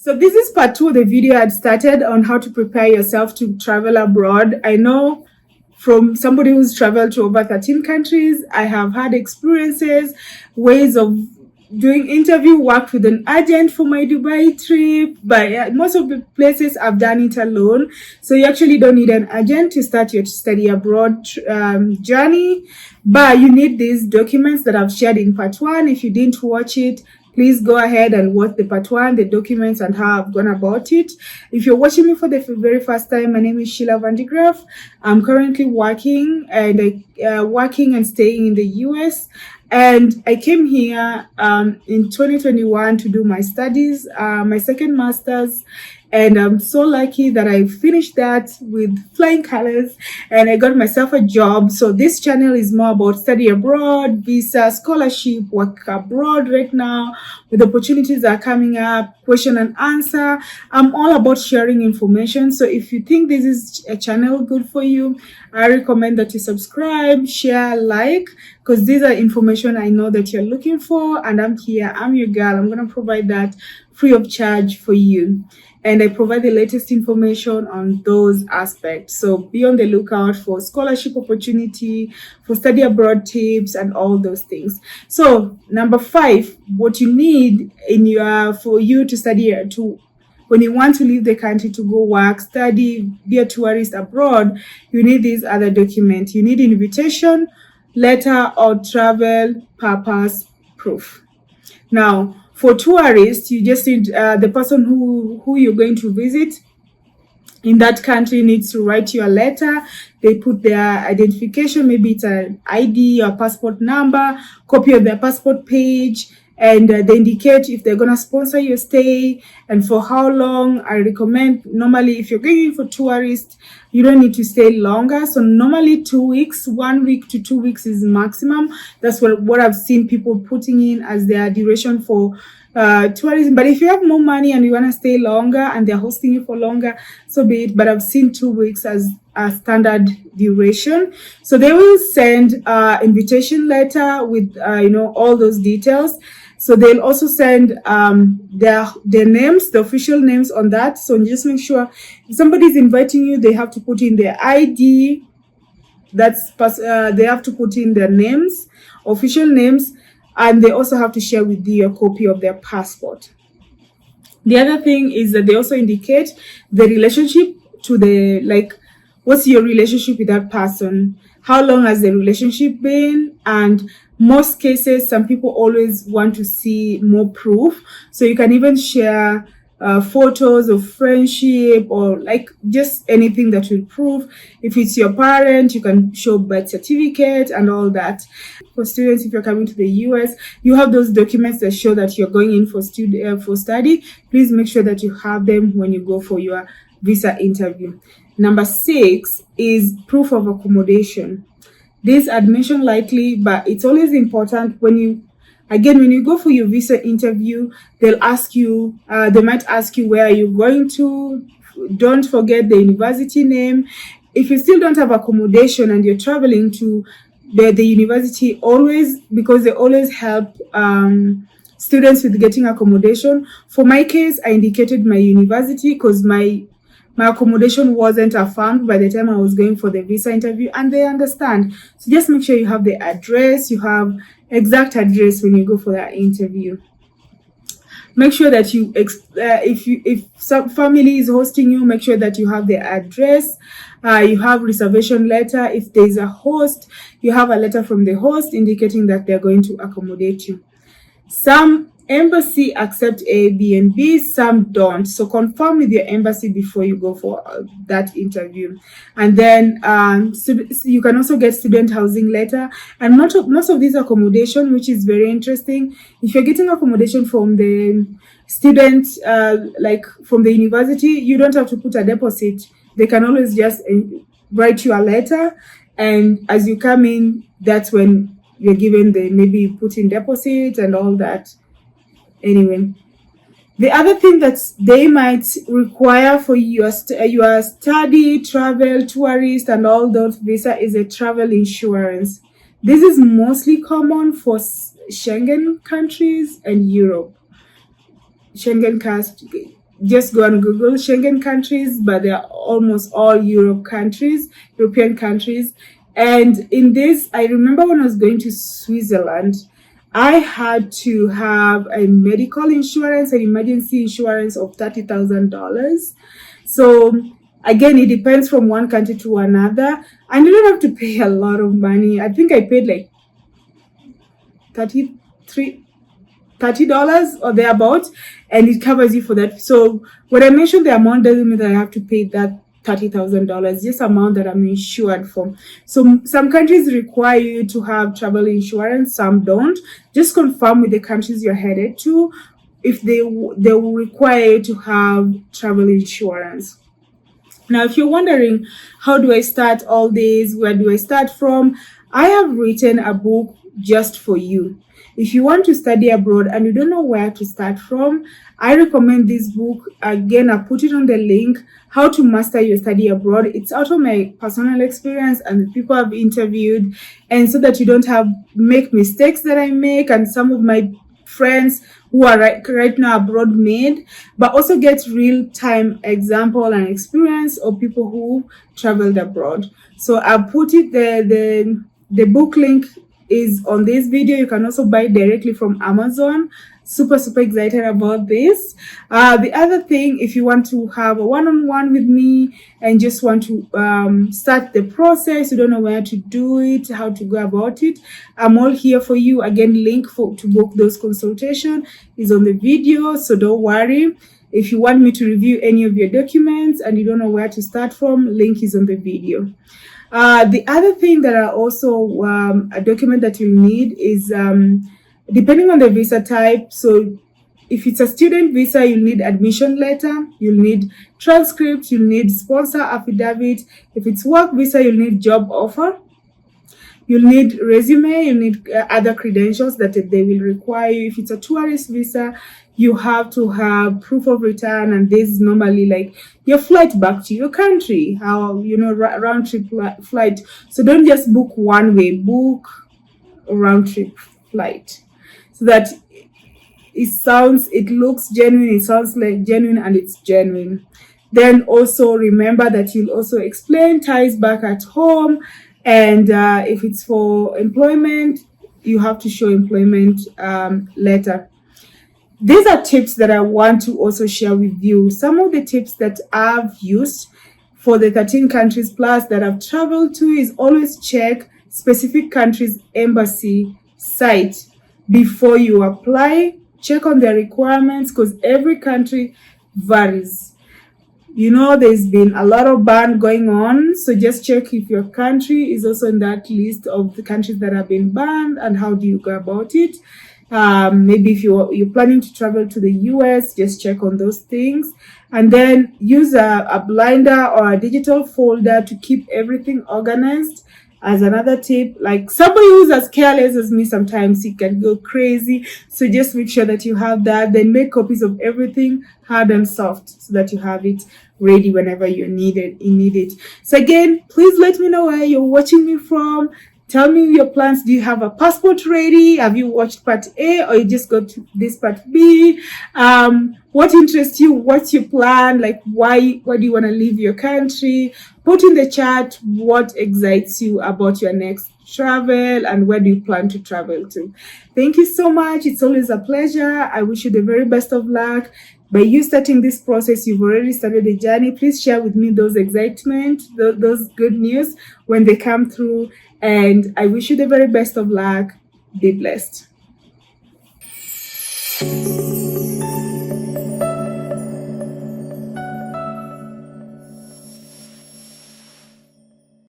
So this is part 2 of the video I'd started on how to prepare yourself to travel abroad. I know from somebody who's traveled to over 13 countries, I have had experiences, ways of doing interview, worked with an agent for my Dubai trip, but most of the places I've done it alone. So you actually don't need an agent to start your study abroad journey, but you need these documents that I've shared in part 1. If you didn't watch it, please go ahead and watch the part 1, the documents and how I've gone about it. If you're watching me for the very first time, my name is Sheila Van de Graaf. I'm currently working and staying in the US. And I came here in 2021 to do my studies, my second master's. And I'm so lucky that I finished that with flying colors and I got myself a job. So this channel is more about study abroad, visa, scholarship, work abroad right now, with opportunities that are coming up, question and answer. I'm all about sharing information. So if you think this is a channel good for you, I recommend that you subscribe, share, like, because these are information I know that you're looking for. And I'm here, I'm your girl. I'm going to provide that free of charge for you. And I provide the latest information on those aspects. So be on the lookout for scholarship opportunity, for study abroad tips, and all those things. So number 5, what you need for you to study when you want to leave the country to go work, study, be a tourist abroad, you need these other documents. You need invitation, letter, or travel purpose proof. Now, for tourists, you just need the person who you're going to visit in that country needs to write you a letter. They put their identification, maybe it's an ID or passport number, copy of their passport page, and they indicate if they're going to sponsor your stay and for how long. I recommend, normally, if you're going for tourists, you don't need to stay longer. So normally 2 weeks, 1 week to 2 weeks is maximum. That's what I've seen people putting in as their duration for tourism. But if you have more money and you want to stay longer and they're hosting you for longer, so be it. But I've seen 2 weeks as a standard duration. So they will send invitation letter with all those details. So they'll also send their names, the official names on that. So just make sure if somebody's inviting you, they have to put in their ID. They have to put in their names, official names, and they also have to share with you a copy of their passport. The other thing is that they also indicate the relationship to what's your relationship with that person? How long has the relationship been? And most cases, some people always want to see more proof. So you can even share photos of friendship or just anything that will prove. If it's your parent, you can show birth certificate and all that. For students, if you're coming to the US, you have those documents that show that you're going in for study. Please make sure that you have them when you go for your visa interview. Number 6 is proof of accommodation. This admission likely, but it's always important when you go for your visa interview, they might ask you where you're going to. Don't forget the university name. If you still don't have accommodation and you're traveling to the university, because they always help students with getting accommodation. For my case, I indicated my university because my accommodation wasn't affirmed by the time I was going for the visa interview, and they understand. So just make sure you have the address, you have exact address when you go for that interview. Make sure that if some family is hosting you, make sure that you have the address. You have reservation letter. If there's a host, you have a letter from the host indicating that they're going to accommodate you. Some embassy accept Airbnb, some don't. So confirm with your embassy before you go for that interview. And then you can also get student housing letter. And most of these accommodation, which is very interesting, if you're getting accommodation from the student, from the university, you don't have to put a deposit. They can always just write you a letter, and as you come in, that's when you're given maybe put in deposit and all that. Anyway, the other thing that they might require for your study, travel, tourist, and all those visa is a travel insurance. This is mostly common for Schengen countries and Europe. just go and Google Schengen countries, but they are almost all European countries. And in this, I remember when I was going to Switzerland, I had to have a medical insurance, an emergency insurance of $30,000. So again, it depends from one country to another, and you don't have to pay a lot of money. I think I paid like $30 or thereabout, and it covers you for that. So when I mentioned the amount, doesn't mean that I have to pay that $30,000, just amount that I'm insured for. So some countries require you to have travel insurance, some don't. Just confirm with the countries you're headed to if they will require you to have travel insurance. Now, if you're wondering, how do I start all this? Where do I start from? I have written a book just for you. If you want to study abroad and you don't know where to start from, I recommend this book. Again, I'll put it on the link, How to Master Your Study Abroad. It's out of my personal experience and the people I've interviewed, and so that you don't make mistakes that I make and some of my friends who are right now abroad made, but also get real-time example and experience of people who traveled abroad. So I'll put it there. The book link is on this video. You can also buy it directly from Amazon. Super excited about this. The other thing, if you want to have a one-on-one with me and just want to start the process, you don't know where to do it, how to go about it, I'm all here for you. Again, link to book those consultation is on the video, so don't worry. If you want me to review any of your documents and you don't know where to start from, link is on the video. The other thing that are also a document that you'll need is depending on the visa type. So if it's a student visa, you'll need admission letter, you'll need transcript, you'll need sponsor affidavit. If it's work visa, you'll need job offer, you'll need resume, you'll need other credentials that they will require you. If it's a tourist visa, you have to have proof of return, and this is normally like your flight back to your country, how, round trip flight. So don't just book one way, book a round trip flight, so that it looks genuine, it sounds like genuine, and it's genuine. Then also remember that you'll also explain ties back at home, and if it's for employment, you have to show employment letter. These are tips that I want to also share with you. Some of the tips that I've used for the 13 countries plus that I've traveled to is always check specific countries' embassy site before you apply. Check on their requirements, because every country varies. There's been a lot of ban going on, so just check if your country is also in that list of the countries that have been banned, and how do you go about it. Maybe if you're planning to travel to the US, just check on those things, and then use a binder or a digital folder to keep everything organized. As another tip, like somebody who's as careless as me, sometimes it can go crazy. So just make sure that you have that. Then make copies of everything, hard and soft, so that you have it ready whenever you need it. So again, please let me know where you're watching me from. Tell me your plans. Do you have a passport ready? Have you watched part A, or you just got to this part B? What interests you? What's your plan? Like, why do you want to leave your country? Put in the chat what excites you about your next travel, and where do you plan to travel to. Thank you so much. It's always a pleasure. I wish you the very best of luck. By you starting this process, you've already started the journey. Please share with me those excitement, those good news when they come through. And I wish you the very best of luck. Be blessed.